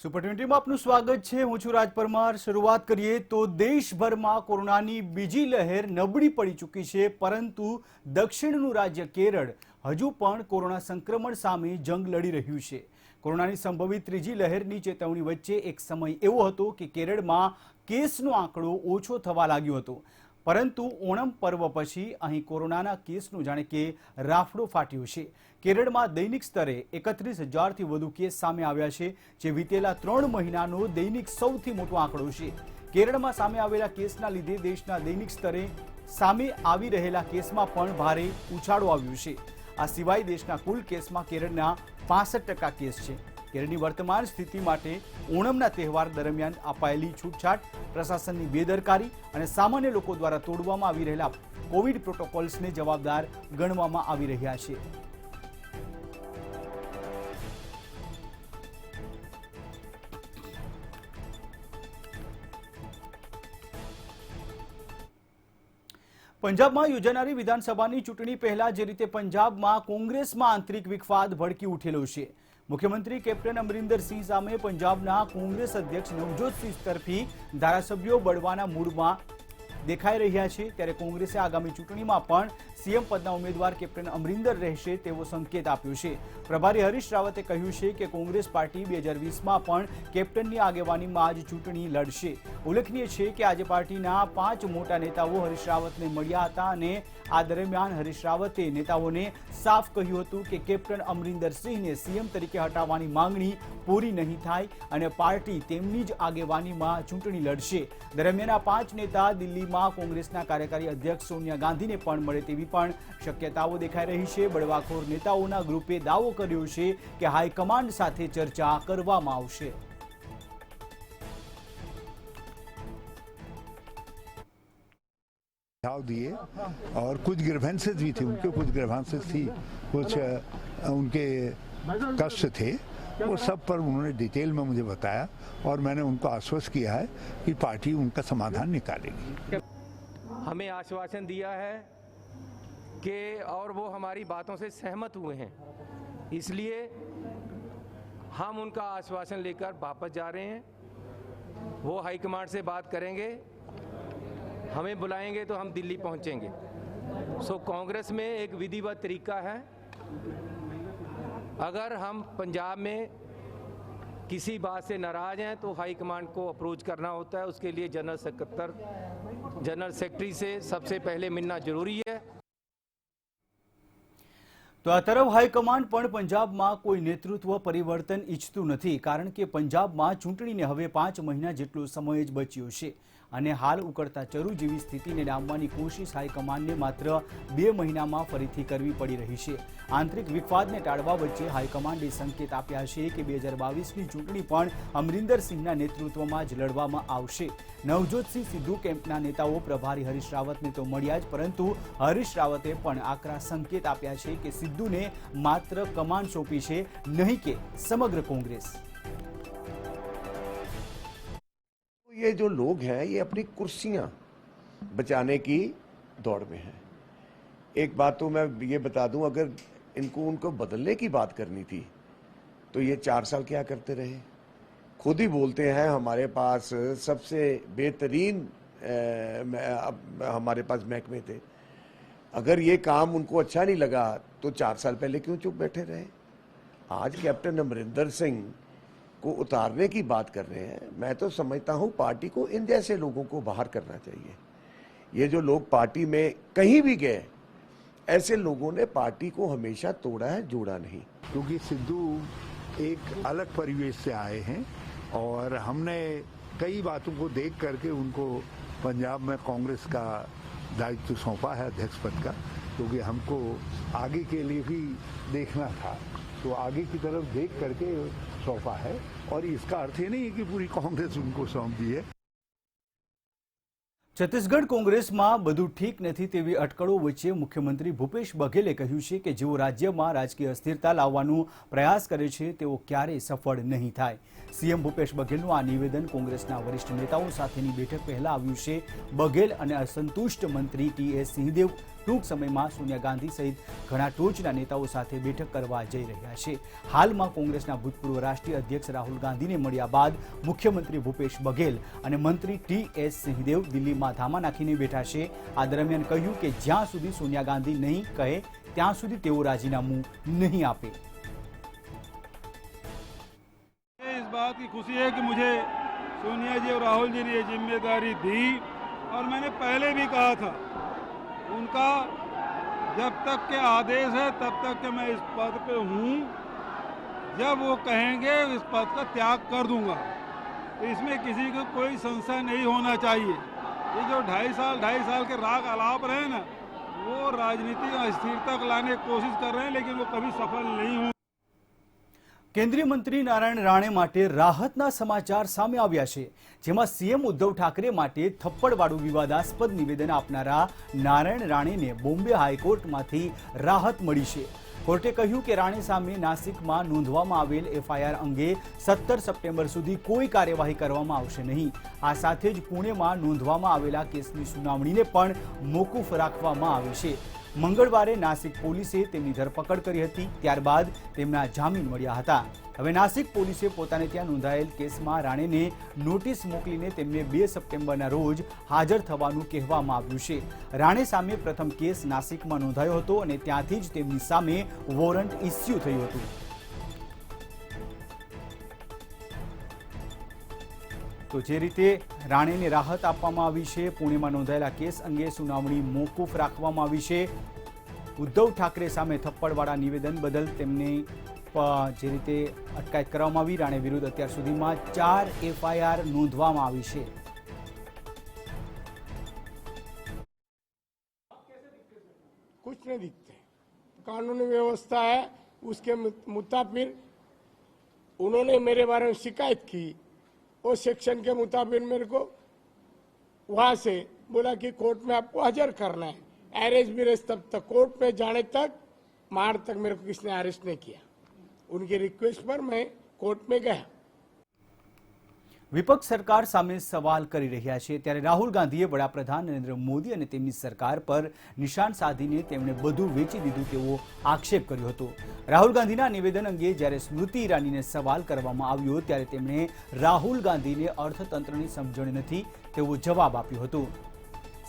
Super 20 માં આપનું સ્વાગત છે। હું છું રાજ પરમાર। શરૂઆત કરીએ તો દેશભરમાં કોરોનાની બીજી લહેર નબળી પડી ચૂકી છે, પરંતુ દક્ષિણનું રાજ્ય કેરળ હજુ પણ કોરોના સંક્રમણ સામે જંગ લડી રહ્યું છે। કોરોનાની સંભવિત ત્રીજી લહેરની ચેતવણી વચ્ચે એક સમય એવો હતો કે કેરળમાં કેસનો આંકડો ઓછો થવા લાગ્યો હતો, પરંતુ ઓણમ પર્વ પછી અહીં કોરોનાના કેસનો જાણે કે રાફડો ફાટ્યો છે। કેરળમાં દૈનિક સ્તરે 31,000થી વધુ કેસ સામે આવ્યા છે, જે વિતેલા 3 મહિનાનો દૈનિક સૌથી મોટો આંકડો છે। કેરળમાં સામે આવેલા કેસના લીધે દેશના દૈનિક સ્તરે સામે આવી રહેલા કેસમાં પણ ભારે ઉછાળો આવ્યો છે। આ સિવાય દેશના કુલ કેસમાં કેરળના 65% કેસ છે। કેરળની વર્તમાન સ્થિતિ માટે ઓણમના તહેવાર દરમિયાન અપાયેલી છૂટછાટ, પ્રશાસનની બેદરકારી અને સામાન્ય લોકો દ્વારા તોડવામાં આવી રહેલા કોવિડ પ્રોટોકોલ્સને જવાબદાર ગણવામાં આવી રહ્યા છે। પંજાબમાં યોજાનારી વિધાનસભાની ચૂંટણી પહેલા જે રીતે પંજાબમાં કોંગ્રેસમાં આંતરિક વિખવાદ ભડકી ઉઠેલો છે, મુખ્યમંત્રી કેપ્ટન અમરિંદર સિંહ સામે પંજાબના કોંગ્રેસ અધ્યક્ષ નવજોત સિંહ તરફી ધારાસભ્યો બળવાના મૂડમાં દેખાઈ રહ્યા છે। ત્યારે કોંગ્રેસે આગામી ચૂંટણીમાં પણ સીએમ પદના ઉમેદવાર કેપ્ટન અમરિંદર રહેશે તેવો સંકેત આપ્યો છે। પ્રભારી હરીશ રાવતે કહ્યું છે કે કોંગ્રેસ પાર્ટી 2020માં પણ કેપ્ટનની આગેવાનીમાં જ ચૂંટણી લડશે। ઉલ્લેખનીય છે કે આજે પાર્ટીના 5 મોટા નેતાઓ હરીશ રાવતને મળ્યા હતા અને આ દરમિયાન હરીશ રાવતે નેતાઓને સાફ કહ્યું હતું કે કેપ્ટન અમરિંદર સિંહને સીએમ તરીકે હટાવવાની માંગણી પૂરી નહીં થાય અને પાર્ટી તેમની જ આગેવાનીમાં ચૂંટણી લડશે। દરમિયાન આ 5 નેતા દિલ્હીમાં કોંગ્રેસના કાર્યકારી અધ્યક્ષ સોનિયા ગાંધીને પણ મળે તેવી પણ શક્યતાઓ દેખાઈ રહી છે। બળવાખોર નેતાઓના ગ્રુપે દાવો કર્યો છે કે હાઈકમાન્ડ સાથે ચર્ચા કરવામાં આવશે। दिए और कुछ ग्रीवेंसेस भी थे, उनके कुछ ग्रीवेंसेस थी, कुछ उनके कष्ट थे, वो सब पर उन्होंने डिटेल में मुझे बताया और मैंने उनको आश्वस्त किया है कि पार्टी उनका समाधान निकालेगी। हमें आश्वासन दिया है कि और वो हमारी बातों से सहमत हुए हैं, इसलिए हम उनका आश्वासन लेकर वापस जा रहे हैं। वो हाईकमांड से बात करेंगे, हमें बुलाएंगे तो हम दिल्ली पहुंचेंगे। सो कांग्रेस में एक विधिवत तरीका है, अगर हम पंजाब में किसी बात से नाराज हैं तो हाईकमांड को अप्रोच करना होता है। उसके लिए जनरल सेक्रेटरी से सबसे पहले मिलना जरूरी है। तो आ तरफ हाईकमांड पण पंजाबમાં કોઈ નેતૃત્વ પરિવર્તન ઈચ્છતું નથી, કારણ કે પંજાબમાં ચૂંટણીને હવે 5 મહિના જેટલો સમય જ બચ્યો છે અને હાલ ઉકળતા ચરુ જેવી સ્થિતિને ડામવાની કોશિશ હાઈકમાન્ડને માત્ર 2 મહિનામાં ફરીથી કરવી પડી રહી છે। આંતરિક વિવાદને ટાળવા વચ્ચે હાઈકમાન્ડે સંકેત આપ્યા છે કે 2022ની ચૂંટણી પણ અમરિંદર સિંહના નેતૃત્વમાં જ લડવામાં આવશે। નવજોતસિંહ સિદ્ધુ કેમ્પના નેતાઓ પ્રભારી હરીશ રાવતને તો મળ્યા જ, પરંતુ હરીશ રાવતે પણ આકરા સંકેત આપ્યા છે કે સિદ્ધુને માત્ર કમાન સોંપી છે, નહીં કે સમગ્ર કોંગ્રેસ। ये जो लोग हैं ये अपनी कुर्सियां बचाने की दौड़ में हैं। एक बात तो मैं ये बता दूं, अगर उनको बदलने की बात करनी थी तो ये 4 साल क्या करते रहे। खुद ही बोलते हैं हमारे पास सबसे बेहतरीन हमारे पास महकमे थे। अगर ये काम उनको अच्छा नहीं लगा तो 4 साल पहले क्यों चुप बैठे रहे। आज कैप्टन अमरिंदर सिंह को उतारने की बात कर रहे हैं। मैं तो समझता हूं पार्टी को इन जैसे लोगों को बाहर करना चाहिए। ये जो लोग पार्टी में कहीं भी गए, ऐसे लोगों ने पार्टी को हमेशा तोड़ा है, जोड़ा नहीं। क्योंकि सिद्धू एक अलग परिवेश से आए हैं और हमने कई बातों को देख करके उनको पंजाब में कांग्रेस का दायित्व सौंपा है, अध्यक्ष पद का, क्योंकि हमको आगे के लिए भी देखना था, तो आगे की तरफ देख करके सौंपा है। और इसका अर्थ ये नहीं है कि पूरी कांग्रेस उनको सौंप दी है। છત્તીસગઢ કોંગ્રેસમાં બધું ઠીક નથી તેવી અટકળો વચ્ચે મુખ્યમંત્રી ભૂપેશ બઘેલે કહ્યું છે કે જેઓ રાજ્યમાં રાજકીય અસ્થિરતા લાવવાનો પ્રયાસ કરે છે તેઓ ક્યારેય સફળ નહીં થાય। સીએમ ભૂપેશ બઘેલનું આ નિવેદન કોંગ્રેસના વરિષ્ઠ નેતાઓ સાથેની બેઠક પહેલા આવ્યું છે। બઘેલ અને અસંતુષ્ટ મંત્રી ટી.એસ. સિંહદેવ ટૂંક સમયમાં સોનિયા ગાંધી સહિત ઘણા ટોચના નેતાઓ સાથે બેઠક કરવા જઈ રહ્યા છે. હાલમાં કોંગ્રેસના ભૂતપૂર્વ રાષ્ટ્રીય અધ્યક્ષ રાહુલ ગાંધીને મળ્યા બાદ મુખ્યમંત્રી ભૂપેશ બઘેલ અને મંત્રી ટી.એસ. સિંહદેવ દિલ્હીમાં ધામા નાખીને બેઠા છે. આ દરમિયાન કહ્યું કે જ્યાં સુધી સોનિયા ગાંધી નહીં કહે ત્યાં સુધી તેઓ રાજીનામું નહીં આપે. इस बात की खुशी है कि मुझे सोनिया जी और राहुल जी ने ये जिम्मेदारी दी और मैंने पहले भी कहा था उनका जब तक के आदेश है तब तक के मैं इस पद पे हूँ. जब वो कहेंगे इस पद का त्याग कर दूंगा. तो इसमें किसी को कोई संशय नहीं होना चाहिए. ये जो 2.5 साल के राग अलाप रहे हैं ना, वो राजनीति में अस्थिरता लाने की कोशिश कर रहे हैं, लेकिन वो कभी सफल नहीं होंगे. કેન્દ્રીય મંત્રી નારાયણ રાણે માટે રાહતના સમાચાર સામે આવ્યા છે, જેમાં સીએમ ઉદ્ધવ ઠાકરે માટે થપ્પડવાળું વિવાદાસ્પદ નિવેદન આપનારા નારાયણ રાણેને બોમ્બે હાઈકોર્ટમાંથી રાહત મળી છે. કોર્ટે કહ્યું કે રાણે સામે નાસિકમાં નોંધવામાં આવેલ એફઆઈઆર અંગે 17 સપ્ટેમ્બર સુધી કોઈ કાર્યવાહી કરવામાં આવશે નહીં. આ સાથે જ પુણેમાં નોંધવામાં આવેલા કેસની સુનાવણીને પણ મોકૂફ રાખવામાં આવી છે. મંગળવારે નાસિક પોલીસે તેમની ધરપકડ કરી હતી, ત્યારબાદ તેમના જામીન મળ્યા હતા. હવે નાસિક પોલીસે પોતાને ત્યાં નોંધાયેલ કેસમાં રાણેને નોટિસ મોકલીને તેમને 2 સપ્ટેમ્બરના રોજ હાજર થવાનું કહેવામાં આવ્યું છે. રાણે સામે પ્રથમ કેસ નાસિકમાં નોંધાયો હતો અને ત્યાંથી જ તેમની સામે વોરંટ ઇસ્યુ થયું હતું. તો જે રીતે રાણેને રાહત આપવામાં આવી છે, પુણેમાં નોંધાયેલા કેસ અંગે સુનાવણી મોકૂફ રાખવામાં આવી છે. ઉદ્ધવ ઠાકરે સામે થપ્પડવાળા નિવેદન બદલ તેમને જે રીતે અટકાયત કરવામાં આવી. રાણે વિરુદ્ધ અત્યાર સુધીમાં 4 એફઆઈઆર નોંધવામાં આવી છે. कुछ नहीं दिखते. कानूनी व्यवस्था है, उसके मुताबिक उन्होंने मेरे बारे में शिकायत की. वो सेक्शन के मुताबिक मेरे को वहां से बोला कि कोर्ट में आपको हाजिर करना है. अरेस्ट भी तब तक कोर्ट में जाने तक मार्च तक मेरे को किसने अरेस्ट नहीं किया. उनकी रिक्वेस्ट पर मैं कोर्ट में गया. વિપક્ષ સરકાર સામે સવાલ કરી રહ્યા છે, ત્યારે રાહુલ ગાંધીએ વડાપ્રધાન નરેન્દ્ર મોદી અને તેમની સરકાર પર નિશાન સાધીને તેમણે બધું વેચી દીધું તેવો આક્ષેપ કર્યો હતો. રાહુલ ગાંધીના નિવેદન અંગે જ્યારે સ્મૃતિ ઈરાનીને સવાલ કરવામાં આવ્યો ત્યારે તેમણે રાહુલ ગાંધીને અર્થતંત્રની સમજણ નથી તેવો જવાબ આપ્યો હતો.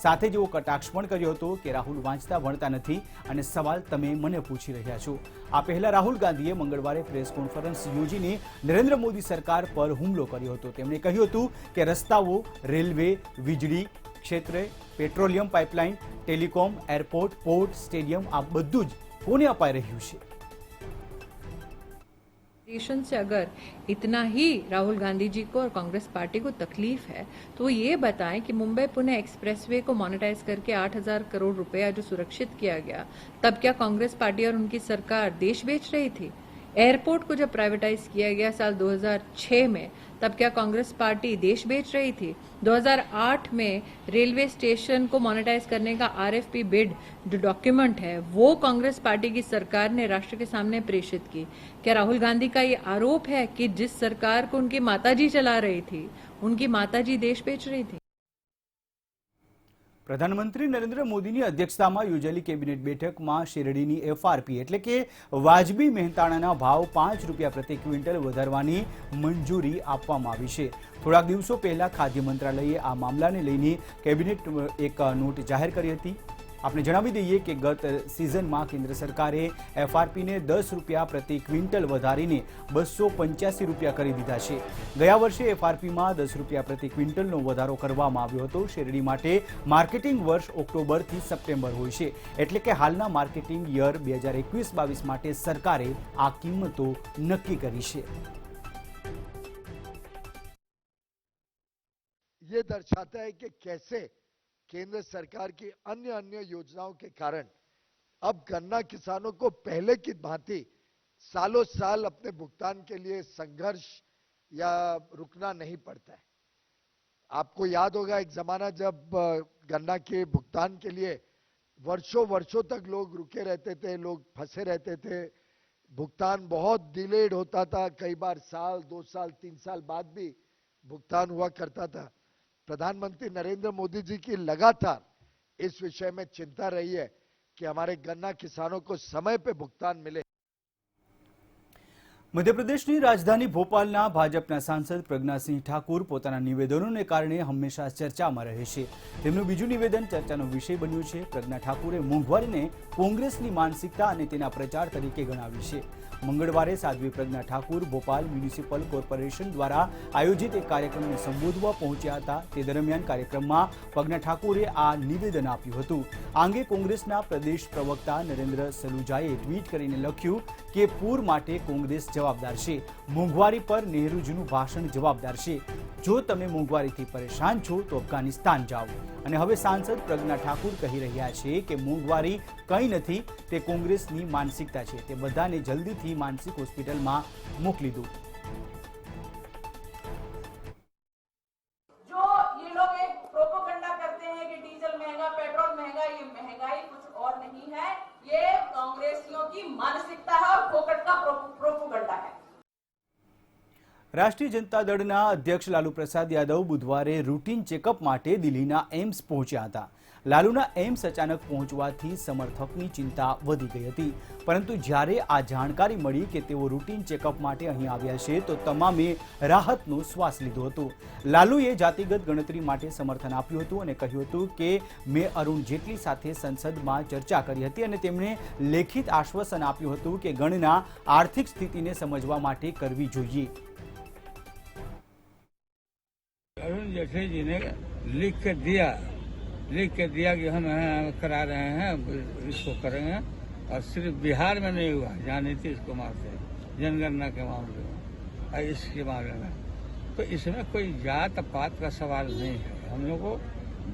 સાથે જ એવો કટાક્ષ પણ કર્યો હતો કે રાહુલ વાંચતા ભણતા નથી અને સવાલ તમે મને પૂછી રહ્યા છો. આ પહેલા રાહુલ ગાંધીએ મંગળવારે પ્રેસ કોન્ફરન્સ યોજીને નરેન્દ્ર મોદી સરકાર પર હુમલો કર્યો હતો. તેમણે કહ્યું હતું કે રસ્તાઓ, રેલવે, વીજળી ક્ષેત્રે, petroleum pipeline, telecom, airport, port, stadium આ બધું જ કોને અપાઈ રહ્યું છે. से अगर इतना ही राहुल गांधी जी को और कांग्रेस पार्टी को तकलीफ है तो वो ये बताएं कि मुंबई पुणे एक्सप्रेसवे को मोनेटाइज करके 8,000 करोड़ रुपया जो सुरक्षित किया गया, तब क्या कांग्रेस पार्टी और उनकी सरकार देश बेच रही थी? एयरपोर्ट को जब प्राइवेटाइज किया गया साल 2006 में, तब क्या कांग्रेस पार्टी देश बेच रही थी? 2008 में रेलवे स्टेशन को मोनेटाइज करने का आरएफपी बिड जो डॉक्यूमेंट है वो कांग्रेस पार्टी की सरकार ने राष्ट्र के सामने प्रेषित की. क्या राहुल गांधी का ये आरोप है कि जिस सरकार को उनकी माताजी चला रही थी, उनकी माताजी देश बेच रही थी? પ્રધાનમંત્રી નરેન્દ્ર મોદીની અધ્યક્ષતામાં યોજાયેલી કેબિનેટ બેઠકમાં શેરડીની એફઆરપી એટલે કે વાજબી મહેનતાણાના ભાવ 5 રૂપિયા પ્રતિ ક્વિન્ટલ વધારવાની મંજૂરી આપવામાં આવી છે. થોડાક દિવસો પહેલા ખાદ્ય મંત્રાલયે આ મામલાને લઈને કેબિનેટ એક નોટ જાહેર કરી હતી. આપણે જણાવી દઈએ કે ગત સિઝનમાં કેન્દ્ર સરકારે એફઆરપીને 10 રૂપિયા પ્રતિ ક્વિન્ટલ વધારીને 285 રૂપિયા કરી દીધા છે. ગયા વર્ષે એફઆરપીમાં 10 રૂપિયા પ્રતિ ક્વિન્ટલનો વધારો કરવામાં આવ્યો હતો. શેરડી માટે માર્કેટિંગ વર્ષ ઓક્ટોબરથી સપ્ટેમ્બર હોય છે, એટલે કે હાલના માર્કેટિંગ યર 2021-22 માટે સરકારે આ કિંમતો નક્કી કરી છે. ये दर्शाता है कि कैसे केंद्र सरकार की अन्य योजनाओं के कारण अब गन्ना किसानों को पहले की भांति सालों साल अपने भुगतान के लिए संघर्ष या रुकना नहीं पड़ता है. आपको याद होगा एक जमाना जब गन्ना के भुगतान के लिए वर्षों वर्षों तक लोग रुके रहते थे, लोग फंसे रहते थे, भुगतान बहुत डिलेड होता था, कई बार साल 2 साल 3 साल बाद भी भुगतान हुआ करता था. प्रधानमंत्री नरेंद्र मोदी जी की लगातार इस विषय में चिंता रही है कि हमारे गन्ना किसानों को समय पे भुगतान मिले। મધ્યપ્રદેશની રાજધાની ભોપાલના ભાજપના સાંસદ પ્રજ્ઞાસિંહ ઠાકુર પોતાના નિવેદનોને કારણે હંમેશા ચર્ચામાં રહે છે। તેમનું બીજું નિવેદન ચર્ચાનો વિષય બન્યું છે। પ્રજ્ઞા ઠાકુરે મોંઘવારીને કોંગ્રેસની માનસિકતા અને તેના પ્રચાર તરીકે ગણાવી છે। મંગળવારે સાધ્વી પ્રજ્ઞા ઠાકુર ભોપાલ મ્યુનિસિપલ કોર્પોરેશન દ્વારા આયોજિત એક કાર્યક્રમને સંબોધવા પહોંચ્યા હતા। તે દરમિયાન કાર્યક્રમમાં પ્રજ્ઞા ઠાકુરે આ નિવેદન આપ્યું હતું। આ અંગે કોંગ્રેસના પ્રદેશ પ્રવક્તા નરેન્દ્ર સલુજાએ ટ્વીટ કરીને લખ્યું કે પૂર માટે કોંગ્રેસ જવાબદાર છે, મોંઘવારી પર નેહરુજીનું ભાષણ જવાબદાર છે। જો તમે મોંઘવારીથી પરેશાન છો તો અફઘાનિસ્તાન જાઓ। અને હવે સાંસદ પ્રજ્ઞા ઠાકુર કહી રહ્યા છે કે મોંઘવારી કંઈ નથી, તે કોંગ્રેસની માનસિકતા છે। તે બધાને જલ્દીથી માનસિક હોસ્પિટલમાં મોકલી દો। जो ये लोग एक प्रोपोगंडा करते हैं कि डीजल महंगा, पेट्रोल महंगा, ये महंगाई कुछ और नहीं है, ये कांग्रेसियों की मानसिकता है और फोकट का प्रोपोगंडा है। રાષ્ટ્રીય જનતા દળના અધ્યક્ષ લાલુ પ્રસાદ યાદવ બુધવારે રૂટીન ચેકઅપ માટે દિલ્હીના એમ્સ પહોંચ્યા હતા। લાલુના એમ્સ અચાનક પહોંચવાથી સમર્થકની ચિંતા વધી ગઈ હતી, પરંતુ જ્યારે આ જાણકારી મળી કે તેઓ રૂટીન ચેકઅપ માટે અહીં આવ્યા છે તો તમામે રાહતનો શ્વાસ લીધો હતો। લાલુએ જાતિગત ગણતરી માટે સમર્થન આપ્યું હતું અને કહ્યું હતું કે મેં અરુણ જેટલી સાથે સંસદમાં ચર્ચા કરી હતી અને તેમણે લેખિત આશ્વાસન આપ્યું હતું કે ગણના આર્થિક સ્થિતિને સમજવા માટે કરવી જોઈએ। अरुण जेटली जी ने लिख के दिया कि हम करा रहे हैं, इसको करेंगे। और सिर्फ बिहार में नहीं हुआ, जहाँ नीतीश कुमार थे जनगणना के मामले में और इसके मामले में, तो इसमें कोई जात पात का सवाल नहीं है। हम लोग को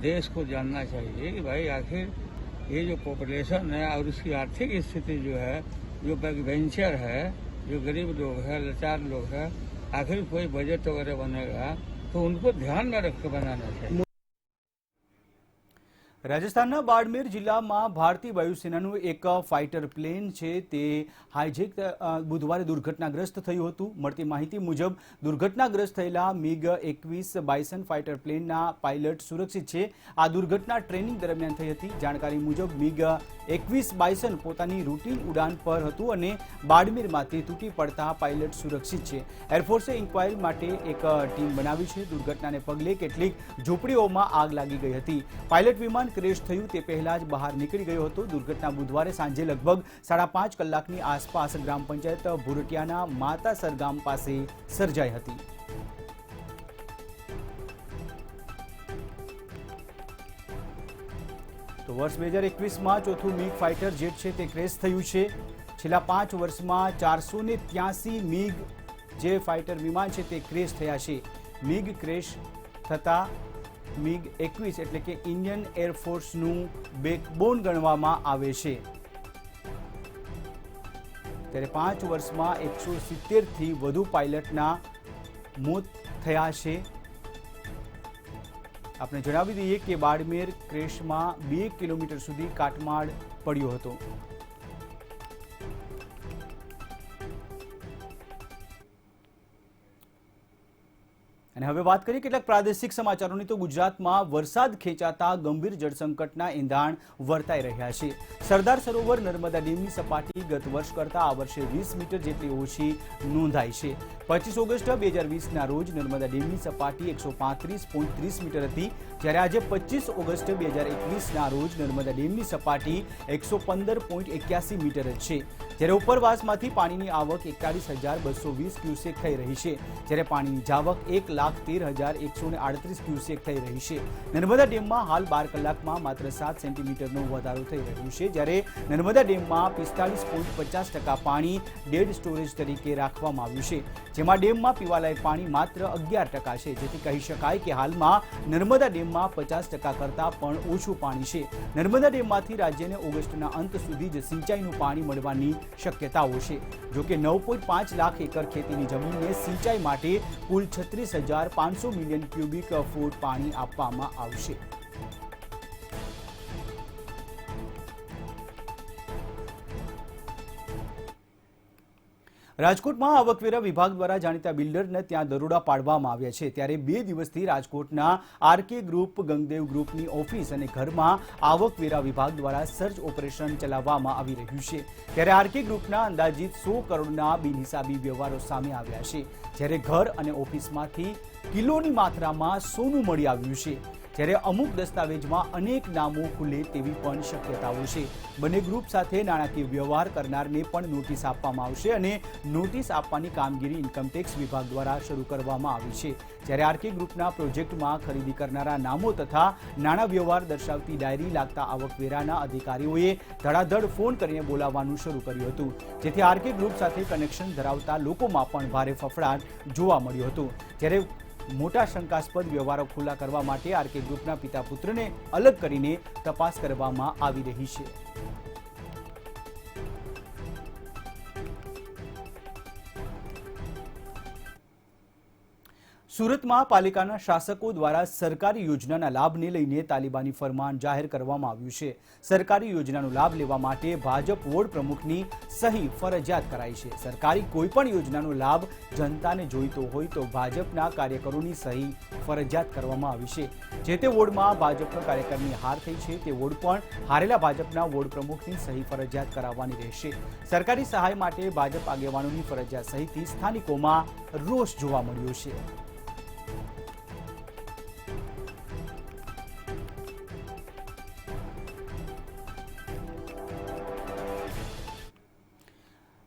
देश को जानना चाहिए कि भाई आखिर ये जो पॉपुलेशन है और उसकी आर्थिक स्थिति जो है, जो वेंचर है, जो गरीब लोग हैं, लाचार लोग हैं, आखिर कोई बजट वगैरह बनेगा तो उनको ध्यान में रख के बनाना चाहिए। રાજસ્થાનના બાડમેર જિલ્લામાં ભારતીય વાયુસેનાનું એક ફાઇટર પ્લેન છે તે હાઇજેક બુધવારે દુર્ઘટનાગ્રસ્ત થયું હતું। મળતી માહિતી મુજબ દુર્ઘટનાગ્રસ્ત થયેલા MiG-21 બાયસન ફાઇટર પ્લેનના પાયલટ સુરક્ષિત છે। આ દુર્ઘટના ટ્રેનિંગ દરમિયાન થઈ હતી। જાણકારી મુજબ MiG-21 બાયસન પોતાની રૂટીન ઉડાન પર હતું અને બાડમેરમાંથી તૂટી પડતા પાયલટ સુરક્ષિત છે। એરફોર્સે ઇન્ક્વાયરી માટે એક ટીમ બનાવી છે। દુર્ઘટનાને પગલે કેટલીક ઝૂંપડીઓમાં આગ લાગી ગઈ હતી। પાયલટ વિમાન ક્રેશ થયું તે પહેલા જ બહાર નીકળી ગયો હતો। દુર્ઘટના બુધવારે સાંજે લગભગ 5:30 કલાકની આસપાસ ગ્રામ પંચાયત ભુરટિયાના માતાસર ગામ પાસે સર્જાઈ હતી। તો વર્ષ 2021માં ચોથું મિગ ફાઇટર જેટ છે તે ક્રેશ થયું છે। છેલ્લા 5 વર્ષમાં 483 મિગ જે ફાઇટર વિમાન છે તે ક્રેશ થયા છે। મિગ ક્રેશ થતા MiG-21 એટલે કે ઇન્ડિયન એરફોર્સનું બેકબોન ગણવામાં આવે છે। ત્યારે 5 વર્ષમાં 170થી વધુ પાયલટના મોત થયા છે। આપણે જણાવી દઈએ કે બાડમેર ક્રેશમાં 2 કિલોમીટર સુધી કાટમાળ પડ્યો હતો। અને હવે વાત કરીએ કેટલાક પ્રાદેશિક સમાચારોની તો ગુજરાતમાં વરસાદ ખેંચાતા ગંભીર જળસંકટના એંધાણ વર્તાઈ રહ્યા છે। સરદાર સરોવર નર્મદા ડેમની સપાટી ગત વર્ષ કરતાં આ વર્ષે 20 મીટર જેટલી ઓછી નોંધાઈ છે। 25 ઓગસ્ટ 2020ના રોજ નર્મદા ડેમની સપાટી 135.30 મીટર હતી, જ્યારે આજે 25 ઓગસ્ટ 2021ના રોજ નર્મદા ડેમની સપાટી 115.81 મીટર જ છે। જ્યારે ઉપરવાસમાંથી પાણીની આવક 41,220 ક્યુસેક થઈ રહી છે, જ્યારે પાણીની જાવક 1,13,138 ક્યુસેક થઈ રહી છે। નર્મદા ડેમમાં હાલ 12 કલાકમાં માત્ર 7 સેન્ટીમીટરનો વધારો થઈ રહ્યો છે, જ્યારે નર્મદા ડેમમાં 45.50% પાણી ડેડ સ્ટોરેજ તરીકે રાખવામાં આવ્યું છે, જેમાં ડેમમાં પીવાલાયક પાણી માત્ર 11% છે, જેથી કહી શકાય કે હાલમાં નર્મદા ડેમમાં 50% કરતાં પણ ઓછું પાણી છે। નર્મદા ડેમમાંથી રાજ્યને ઓગસ્ટના અંત સુધી જ સિંચાઈનું પાણી મળવાની શક્યતાઓ છે। જોકે 9.5 લાખ એકર ખેતીની જમીનને સિંચાઈ માટે કુલ 36,500 મિલિયન ક્યુબિક ફૂટ પાણી આપવામાં આવશે। રાજકોટમાં આવકવેરા વિભાગ દ્વારા જાણીતા બિલ્ડરને ત્યાં દરોડા પાડવામાં આવ્યા છે, ત્યારે 2 દિવસથી રાજકોટના આરકે ગ્રુપ, ગંગદેવ ગ્રુપની ઓફિસ અને ઘરમાં આવકવેરા વિભાગ દ્વારા સર્ચ ઓપરેશન ચલાવવામાં આવી રહ્યું છે। ત્યારે આરકે ગ્રુપના અંદાજિત 100 કરોડના બિનહિસાબી વ્યવહારો સામે આવ્યા છે, જ્યારે ઘર અને ઓફિસમાંથી કિલોની માત્રામાં સોનું મળી આવ્યું છે, જ્યારે અમુક દસ્તાવેજમાં અનેક નામો ખુલે તેવી પણ શક્યતાઓ છે। બંને ગ્રુપ સાથે નાણાકીય વ્યવહાર કરનારને પણ નોટિસ આપવામાં આવશે અને નોટિસ આપવાની કામગીરી ઇન્કમટેક્સ વિભાગ દ્વારા શરૂ કરવામાં આવી છે, જ્યારે આરકે ગ્રુપના પ્રોજેક્ટમાં ખરીદી કરનારા નામો તથા નાણાં વ્યવહાર દર્શાવતી ડાયરી લાગતા આવકવેરાના અધિકારીઓએ ધડાધડ ફોન કરીને બોલાવવાનું શરૂ કર્યું હતું, જેથી આરકે ગ્રુપ સાથે કનેક્શન ધરાવતા લોકોમાં પણ ભારે ફફડાટ જોવા મળ્યો હતો। જ્યારે મોટા શંકાસ્પદ વ્યવહારો ખુલ્લા કરવા માટે આરકે ગ્રુપના પિતા પુત્રને અલગ કરીને તપાસ કરવામાં આવી રહી છે। સુરતમાં પાલિકાના શાસકો દ્વારા સરકારી યોજનાના લાભને લઈને તાલિબાની ફરમાન જાહેર કરવામાં આવ્યું છે। સરકારી યોજનાનો લાભ લેવા માટે ભાજપ વોર્ડ પ્રમુખની સહી ફરજિયાત કરાઈ છે। સરકારી કોઈપણ યોજનાનો લાભ જનતાને જોઈતો હોય તો ભાજપના કાર્યકરોની સહી ફરજિયાત કરવામાં આવી છે। જે તે વોર્ડમાં ભાજપના કાર્યકરની હાર થઈ છે તે વોર્ડ પણ હારેલા ભાજપના વોર્ડ પ્રમુખની સહી ફરજિયાત કરાવવાની રહેશે। સરકારી સહાય માટે ભાજપ આગેવાનોની ફરજિયાત સહીથી સ્થાનિકોમાં રોષ જોવા મળ્યો છે।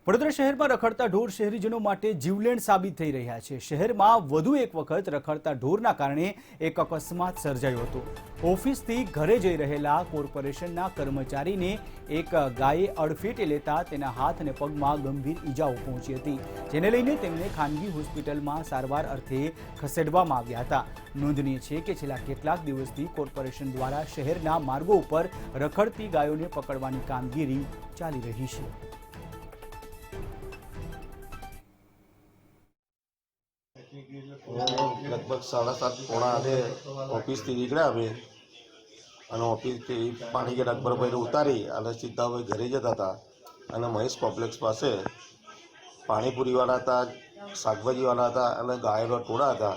વડોદરા શહેરમાં રખડતા ઢોર શહેરીજનો માટે જીવલેણ સાબિત થઈ રહ્યા છે। શહેરમાં વધુ એક વખત રખડતા ઢોરના કારણે એક અકસ્માત સર્જાયો હતો। ઓફિસથી ઘરે જઈ રહેલા કોર્પોરેશનના કર્મચારીને એક ગાયે અડફેટે લેતા તેના હાથ અને પગમાં ગંભીર ઈજાઓ પહોંચી હતી, જેને લઈને તેમને ખાનગી હોસ્પિટલમાં સારવાર અર્થે ખસેડવામાં આવ્યા હતા। નોંધનીય છે કે છેલ્લા કેટલાક દિવસથી કોર્પોરેશન દ્વારા શહેરના માર્ગો ઉપર રખડતી ગાયોને પકડવાની કામગીરી ચાલી રહી છે। લગભગ 7:30 પોણા 8 ઓફિસથી નીકળ્યા અમે અને ઓફિસથી પાણી કે ડગબર ભાઈને ઉતારી અને સીધા ભાઈ ઘરે જતા હતા અને મહેશ કોમ્પ્લેક્સ પાસે પાણીપુરીવાળા હતા, શાકભાજીવાળા હતા અને ગાયોના ટોળા હતા,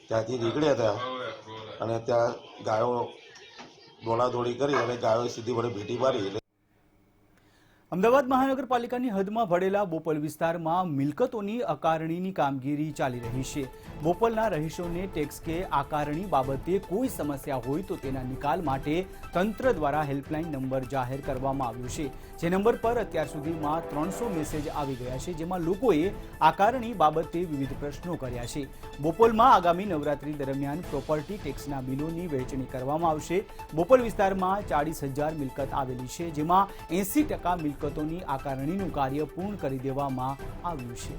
ત્યાંથી નીકળ્યા હતા અને ત્યાં ગાયો દોડાદોડી કરી અને ગાયોએ સીધી વડે ભેટી મારી। અમદાવાદ મહાનગરપાલિકાની હદમાં ભળેલા બોપલ વિસ્તારમાં મિલકતોની અકારણીની કામગીરી ચાલી રહી છે। બોપલના રહીશોને ટેક્સ કે આકારણી બાબતે કોઈ સમસ્યા હોય તો તેના નિકાલ માટે તંત્ર દ્વારા હેલ્પલાઇન નંબર જાહેર કરવામાં આવ્યો છે, જે નંબર પર અત્યાર સુધીમાં 300 મેસેજ આવી ગયા છે, જેમાં લોકોએ આકારણી બાબતે વિવિધ પ્રશ્નો કર્યા છે। બોપલમાં આગામી નવરાત્રી દરમિયાન પ્રોપર્ટી ટેક્સના બિલોની વહેંચણી કરવામાં આવશે। બોપલ વિસ્તારમાં 40,000 મિલકત આવેલી છે, જેમાં 80% મિલકતોની આકારણીનું કાર્ય પૂર્ણ કરી દેવામાં આવ્યું છે।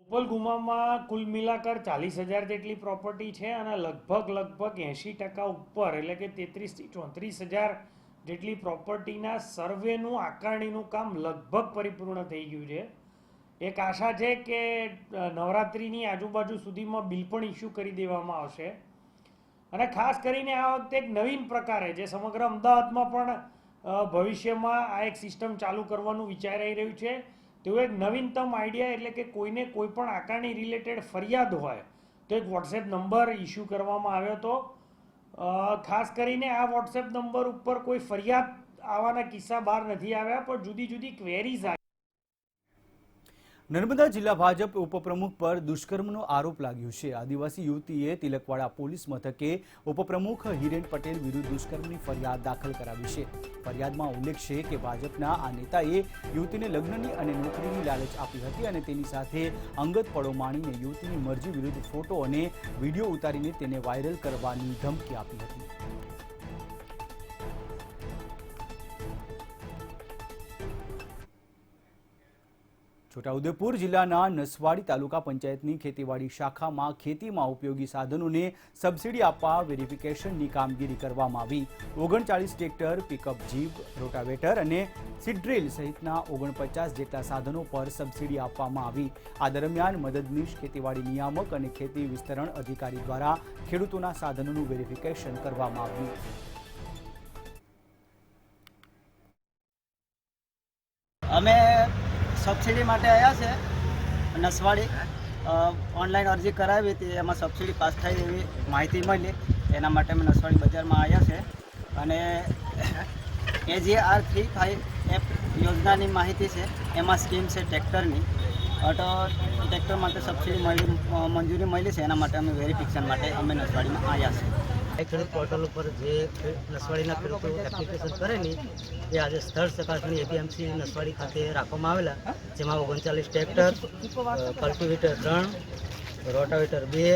બોપલ ગુમામાં કુલ મિલાકર 40,000 જેટલી પ્રોપર્ટી છે અને લગભગ 80% ઉપર એટલે કે 33,000 થી 34,000 જેટલી પ્રોપર્ટીના સર્વેનું આકારણીનું કામ લગભગ પરિપૂર્ણ થઈ ગયું છે। એક આશા છે કે નવરાત્રિની આજુબાજુ સુધીમાં બિલ પણ ઇસ્યુ કરી દેવામાં આવશે અને ખાસ કરીને આ વખતે એક નવીન પ્રકારે જે સમગ્ર અમદાવાદમાં પણ ભવિષ્યમાં આ એક સિસ્ટમ ચાલુ કરવાનું વિચારાઈ રહ્યું છે, તેવું એક નવીનતમ આઈડિયા એટલે કે કોઈને કોઈ પણ આકારણી રિલેટેડ ફરિયાદ હોય તો એક વોટ્સએપ નંબર ઇસ્યુ કરવામાં આવ્યો હતો। ખાસ કરીને આ વોટ્સએપ નંબર ઉપર કોઈ ફરિયાદ આવવાના કિસ્સા બહાર નથી આવ્યા, પણ જુદી જુદી ક્વેરીઝ આવી। નર્મદા જિલ્લા ભાજપ ઉપપ્રમુખ પર દુષ્કર્મનો આરોપ લાગ્યો છે। આદિવાસી યુવતીએ તિલકવાડા પોલીસ મથકે ઉપપ્રમુખ હિરેન પટેલ વિરુદ્ધ દુષ્કર્મની ફરિયાદ દાખલ કરાવી છે। ફરિયાદમાં ઉલ્લેખ છે કે ભાજપના આ નેતાએ યુવતીને લગ્નની અને નોકરીની લાલચ આપી હતી અને તેની સાથે અંગત પળો માણીને યુવતીની મરજી વિરુદ્ધ ફોટો અને વિડીયો ઉતારીને તેને વાયરલ કરવાની ધમકી આપી હતી। છોટાઉદેપુર જિલ્લાના નસવાડી તાલુકા પંચાયતની ખેતીવાડી શાખામાં ખેતીમાં ઉપયોગી સાધનોને સબસિડી આપવા વેરિફિકેશનની કામગીરી કરવામાં આવી। 39 ટ્રેક્ટર, પિકઅપ જીપ, રોટાવેટર અને સીડ્રીલ સહિતના 49 જેટલા સાધનો પર સબસિડી આપવામાં આવી। આ દરમિયાન મદદનીશ ખેતીવાડી નિયામક અને ખેતી વિસ્તરણ અધિકારી દ્વારા ખેડૂતોના સાધનોનું વેરિફિકેશન કરવામાં આવ્યું। અમે સબસિડી માટે આવ્યા છે નસવાડી ઓનલાઈન અરજી કરાવી હતી, એમાં સબસિડી પાસ થાય એવી માહિતી મળી, એના માટે અમે નસવાડી બજારમાં આવ્યા છે અને AGR35 એપ યોજનાની માહિતી છે, એમાં સ્કીમ છે ટ્રેક્ટરની, તો ટ્રેક્ટર માટે સબસિડી મંજૂરી મળી છે, એના માટે અમે વેરિફિકેશન માટે અમે નસવાડીમાં આવ્યા છે। ખેડૂત પોર્ટલ ઉપર જે નસવાડીના ખેડૂતો એપ્લિકેશન કરેલી એ આજે સ્થળ ચકાસણી APMC નસવાડી ખાતે રાખવામાં આવેલા, જેમાં 39 ટ્રેક્ટર, કલ્ટિવેટર 3, રોટાવેટર 2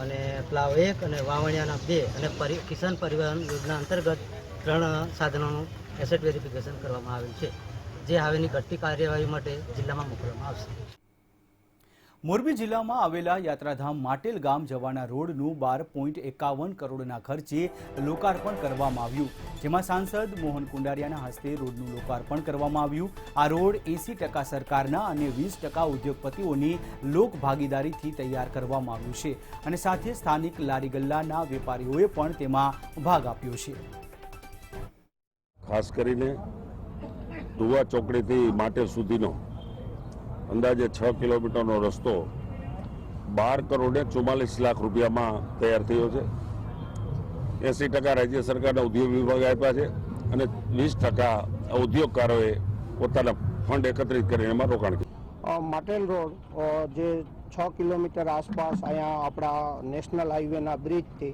અને પ્લાવ 1 અને વાવણિયાના 2 અને કિસાન પરિવહન યોજના અંતર્ગત 3 સાધનોનું એસેટ વેરિફિકેશન કરવામાં આવેલ છે, જે હવેની ઘટતી કાર્યવાહી માટે જિલ્લામાં મોકલવામાં આવશે। મોરબી જિલ્લામાં આવેલા યાત્રાધામ માટેલ ગામ જવાના રોડનું 12.51 કરોડના ખર્ચે લોકાર્પણ કરવામાં આવ્યું, જેમાં સાંસદ મોહન કુંડારિયાના હસ્તે રોડનું લોકાર્પણ કરવામાં આવ્યું। આ રોડ 80% સરકારના અને 20% ઉદ્યોગપતિઓની લોક ભાગીદારીથી તૈયાર કરવામાં આવ્યું છે અને સાથે સ્થાનિક લારી ગલ્લાના વેપારીઓએ પણ તેમાં ભાગ આપ્યો છે। ખાસ કરીને ધુવા ચોકડીથી માટેલ સુધીનો અંદાજે 6 કિલોમીટરનો રસ્તો 12 કરોડ 44 લાખ રૂપિયામાં તૈયાર થયો છે। 80% રાજ્ય સરકારના ઉદ્યોગ વિભાગે આપ્યા છે અને 20% ઉદ્યોગકારોએ પોતાના ફંડ એકત્રિત કરીને એમાં રોકાણ કર્યું। માટેલ રોડ જે 6 કિલોમીટર આસપાસ અહીંયા આપણા નેશનલ હાઈવેના બ્રિજથી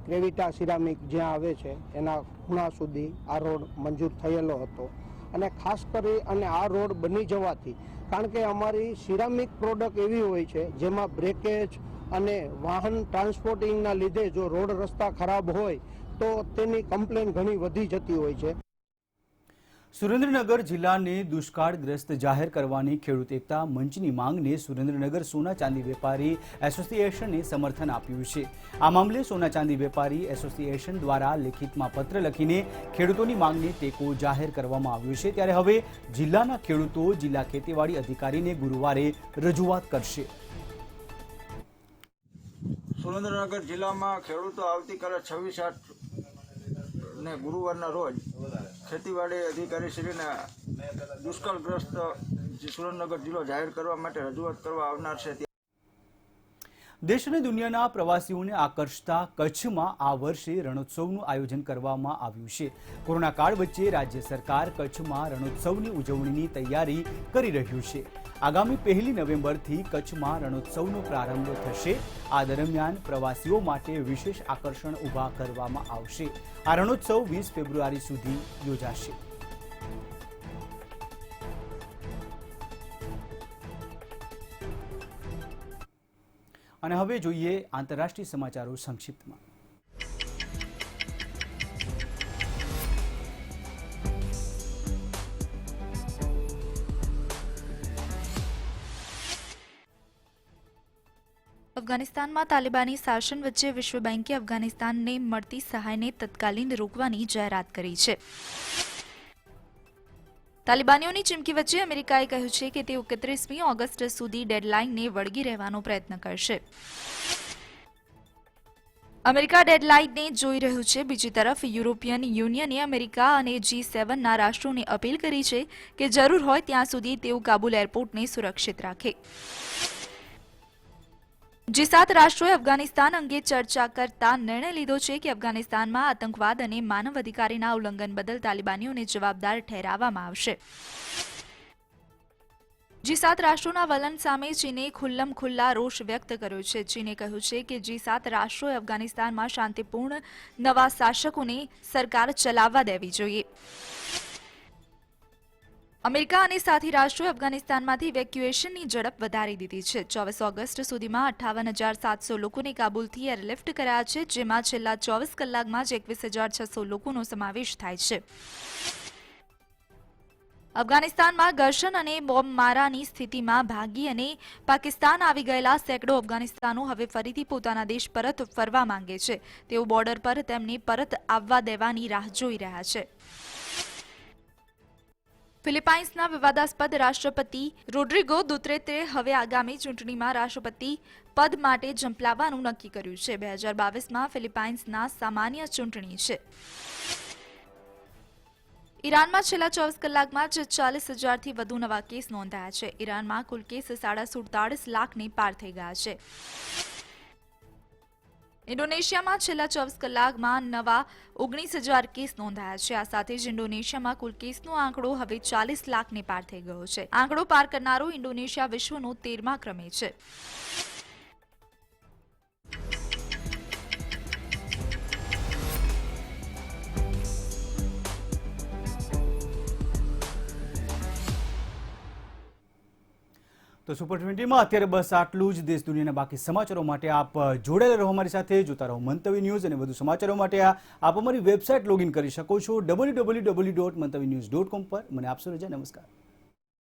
ક્રેવિટા સિરામિક જ્યાં આવે છે એના ખૂણા સુધી આ રોડ મંજૂર થયેલો હતો અને ખાસ કરી અને આ રોડ બની જવાથી, કારણ કે અમારી સિરામિક પ્રોડક્ટ એવી હોય છે જેમાં બ્રેકેજ અને વાહન ટ્રાન્સપોર્ટિંગના લીધે જો રોડ રસ્તા ખરાબ હોય તો તેની કમ્પ્લેન ઘણી વધી જતી હોય છે। સુરેન્દ્રનગર જિલ્લાને દુષ્કાળગ્રસ્ત જાહેર કરવાની ખેડૂત એકતા મંચની માંગને સુરેન્દ્રનગર સોના ચાંદી વેપારી એસોસિએશને સમર્થન આપ્યું છે। આ મામલે સોના ચાંદી વેપારી એસોસિએશન દ્વારા લેખિતમાં પત્ર લખીને ખેડૂતોની માંગને ટેકો જાહેર કરવામાં આવ્યો છે, ત્યારે હવે જિલ્લાના ખેડૂતો જિલ્લા ખેતીવાડી અધિકારીને ગુરુવારે રજૂઆત કરશે। સુરેન્દ્રનગર જિલ્લામાં ખેડૂતો આવતીકાલે 26/8 ને ગુરુવારના રોજ ખેતીવાડી અધિકારીશ્રીને દુષ્કાળગ્રસ્ત સુરેન્દ્રનગર જિલ્લો જાહેર કરવા માટે રજૂઆત કરવા આવનાર છે। દેશ અને દુનિયાના પ્રવાસીઓને આકર્ષતા કચ્છમાં આ વર્ષે રણોત્સવનું આયોજન કરવામાં આવ્યું છે। કોરોના કાળ વચ્ચે રાજ્ય સરકાર કચ્છમાં રણોત્સવની ઉજવણીની તૈયારી કરી રહ્યું છે। આગામી 1 નવેમ્બરથી કચ્છમાં રણોત્સવનો પ્રારંભ થશે। આ દરમિયાન પ્રવાસીઓ માટે વિશેષ આકર્ષણ ઊભા કરવામાં આવશે। આ રણોત્સવ 20 ફેબ્રુઆરી સુધી યોજાશે। અને હવે જોઈએ આંતરરાષ્ટ્રીય સમાચારો સંક્ષિપ્તમાં। અફઘાનિસ્તાનમાં તાલિબાની શાસન વચ્ચે વિશ્વ બેંકે અફઘાનિસ્તાનને મળતી સહાયને તત્કાલીન રોકવાની જાહેરાત કરી છે। તાલિબાનીઓની ચીમકી વચ્ચે અમેરિકાએ કહ્યું છે કે તે 31મી ઓગસ્ટ સુધી ડેડલાઇનને વળગી રહેવાનો પ્રયત્ન કરશે। અમેરિકા ડેડલાઇનને જોઈ રહ્યું છે। બીજી તરફ યુરોપિયન યુનિયને અમેરિકા અને G7ના રાષ્ટ્રોને અપીલ કરી છે કે જરૂર હોય ત્યાં સુધી તેઓ કાબુલ એરપોર્ટને સુરક્ષિત રાખે। G7 રાષ્ટ્રોએ અફઘાનિસ્તાન અંગે ચર્ચા કરતા નિર્ણય લીધો છે કે અફઘાનિસ્તાનમાં આતંકવાદ અને માનવ અધિકારીના ઉલ્લંઘન બદલ તાલિબાનીઓને જવાબદાર ઠેરવવામાં આવશે। G7 રાષ્ટ્રોના વલણ સામે ચીને ખુલ્લા રોષ વ્યક્ત કર્યો છે। ચીને કહ્યું છે કે G7 રાષ્ટ્રોએ અફઘાનિસ્તાનમાં શાંતિપૂર્ણ નવા શાસકોને સરકાર ચલાવવા દેવી જોઈએ। અમેરિકા અને સાથી રાષ્ટ્રોએ અફઘાનિસ્તાનમાંથી ઇવેક્યુએશનની ઝડપ વધારી દીધી છે। 24 ઓગસ્ટ સુધીમાં 58,700 લોકોને કાબુલથી એરલિફ્ટ કરાયા છે, જેમાં છેલ્લા 24 કલાકમાં જ 21,600 લોકોનો સમાવેશ થાય છે। અફઘાનિસ્તાનમાં ઘર્ષણ અને બોમ્બમારાની સ્થિતિમાં ભાગી અને પાકિસ્તાન આવી ગયેલા સેંકડો અફઘાનિસ્તાનો હવે ફરીથી પોતાના દેશ પરત ફરવા માંગે છે। તેઓ બોર્ડર પર તેમને પરત આવવા દેવાની રાહ જોઈ રહ્યા છે। ફિલિપાઇન્સના વિવાદાસ્પદ રાષ્ટ્રપતિ રોડ્રિગો દુતેર્તે હવે આગામી ચૂંટણીમાં રાષ્ટ્રપતિ પદ માટે ઝંપલાવવાનું નક્કી કર્યું છે। 2022માં ફિલિપાઇન્સના સામાન્ય ચૂંટણી છે। ઈરાનમાં છેલ્લા 24 કલાકમાં જ 40,000થી વધુ નવા કેસ નોંધાયા છે. ઈરાનમાં કુલ કેસ 47 લાખને પાર થઈ ગયા છે. ઇન્ડોનેશિયામાં છેલ્લા 24 કલાકમાં નવા 19,000 કેસ નોંધાયા છે. આ સાથે જ ઇન્ડોનેશિયામાં કુલ કેસનો આંકડો હવે 40 લાખને પાર થઈ ગયો છે. આંકડો પાર કરનારો ઇન્ડોનેશિયા વિશ્વનો 13મા ક્રમે છે. તો સુપર 20માં અત્યારે બસ આટલું જ. દેશ દુનિયાના બાકી સમાચારો માટે આપ જોડાયેલા રહો અમારી સાથે, જોતા રહો મંતવ્ય ન્યૂઝ. અને વધુ સમાચારો માટે આપ અમારી વેબસાઇટ લોગિન કરી શકો છો www.mantavyanews.com પર. મને આપશો રજા. નમસ્કાર.